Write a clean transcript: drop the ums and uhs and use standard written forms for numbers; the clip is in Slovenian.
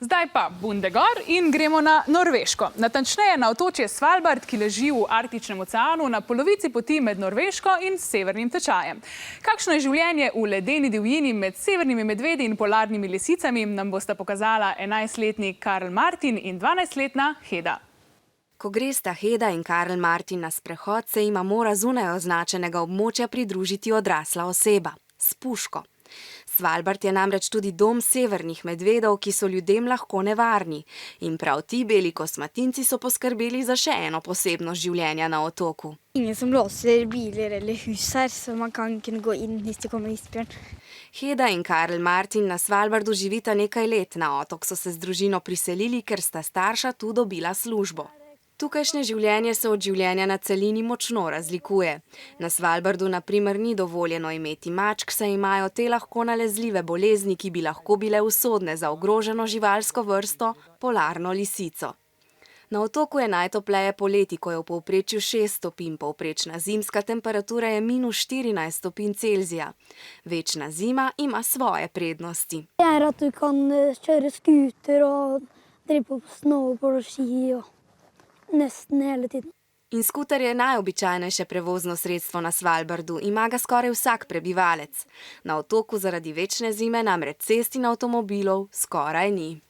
Zdaj pa Bundegor in gremo na Norveško. Natančneje na otočje Svalbard, ki leži v Arktičnem oceanu na polovici poti med Norveško in severnim tečajem. Kakšno je življenje v ledeni divjini med severnimi medvedi in polarnimi lisicami, nam bosta pokazala 11-letni Karl Martin in 12-letna Heda. Ko gresta Heda in Karl Martin na sprehod, se jima mora zunaj označenega območja pridružiti odrasla oseba s puško. Svalbard je namreč tudi dom severnih medvedov, ki so ljudem lahko nevarni. In prav ti beli kosmatinci so poskrbeli za še eno posebnost življenja na otoku. Ingen som låser biler eller hus her, så man kan kunne gå inn hvis det kommer isbjørn. Heda in Karl Martin na Svalbardu živita nekaj let. Na otok so se z družino priselili, ker sta starša tu dobila službo. Tukajšnje življenje se od življenja na celini močno razlikuje. Na Svalbardu na primer ni dovoljeno imeti mačk, saj imajo te lahko nalezljive bolezni, ki bi lahko bile usodne za ogroženo živalsko vrsto, polarno lisico. Na otoku je najtopleje poleti, ko je v povprečju 6 stopinj, povprečna zimska temperatura je -14 stopinj Celzija. Večna zima ima svoje prednosti. Det er at du kan kjøre skuter og drive på snowboard og ski og nesten hele tiden. In skuter je najobičajnejše prevozno sredstvo na Svalbardu, ima ga skoraj vsak prebivalec. Na otoku zaradi večne zime namreč cest in avtomobilov skoraj ni.